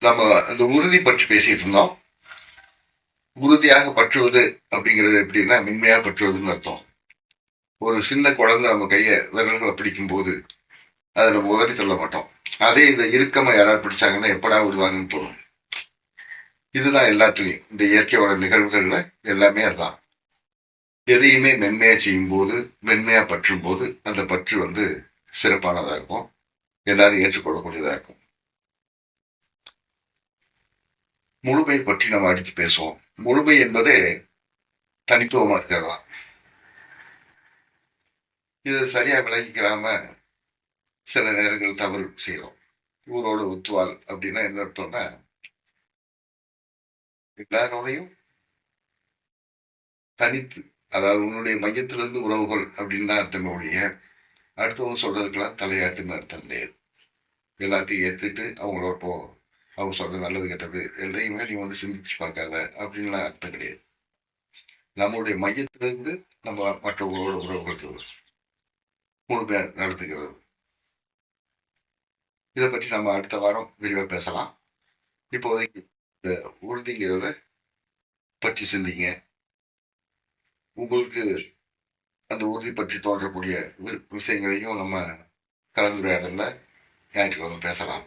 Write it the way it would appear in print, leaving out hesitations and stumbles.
நம்ம அந்த உறுதி பற்றி பேசிட்டு இருந்தோம். உறுதியாக பற்றுவது அப்படிங்கிறது எப்படின்னா மென்மையாக பற்றுவதுன்னு அர்த்தம். ஒரு சின்ன குழந்தை நம்ம விரல்களை பிடிக்கும் போது அதை நம்ம உதறி தள்ள மாட்டோம். அதே இந்த இறுக்கமா யாராவது பிடிச்சாங்கன்னா எப்படா விடுவாங்கன்னு தோணும். இதுதான் எல்லாத்துலயும் இந்த இயற்கையோட நிகழ்வுகள்ல எல்லாமே அதுதான். எதையுமே மென்மையா செய்யும் போது, மென்மையா பற்றும் போது அந்த பற்று சிறப்பானதா இருக்கும். எல்லாரும் ஏற்றுக்கொள்ளக்கூடியதா இருக்கும். முழுமை பற்றி நம்ம அடித்து பேசுவோம். முழுமை என்பதே தனித்துவமா இருக்கிறதா. இது சரியா விளங்கிக்கிறாம சில நேரங்கள் தவறு செய்யறோம். ஊரோடு ஒத்துவாள் அப்படின்னா என்ன அர்த்தம்னா, எல்லாரோடையும் தனித்து, அதாவது உன்னுடைய மையத்திலிருந்து உறவுகள் அப்படின்னு தான் அர்த்தம் ஒழிய, அடுத்தவங்க சொல்றதுக்கெல்லாம் தலையாட்டுன்னு அர்த்தம் கிடையாது. எல்லாத்தையும் ஏத்துட்டு அவங்களோட போ, அவங்க சொல்ற நல்லது கெட்டது எல்லையுமே நீ சிந்திச்சு பார்க்காத அப்படின்லாம் அர்த்தம் கிடையாது. நம்மளுடைய மையத்திலிருந்து நம்ம மற்றவங்களோட உறவுகள் முழுமையா நடத்துகிறது. இதை பற்றி நம்ம அடுத்த வாரம் விரிவாக பேசலாம். இப்போதைக்கு இந்த உறுதிங்கிறத பற்றி சிந்திங்க. உங்களுக்கு அந்த உறுதி பற்றி தோன்றக்கூடிய விஷயங்களையும் நம்ம கலந்துரையாடல ஞாயிற்றுக்கிழமை பேசலாம்.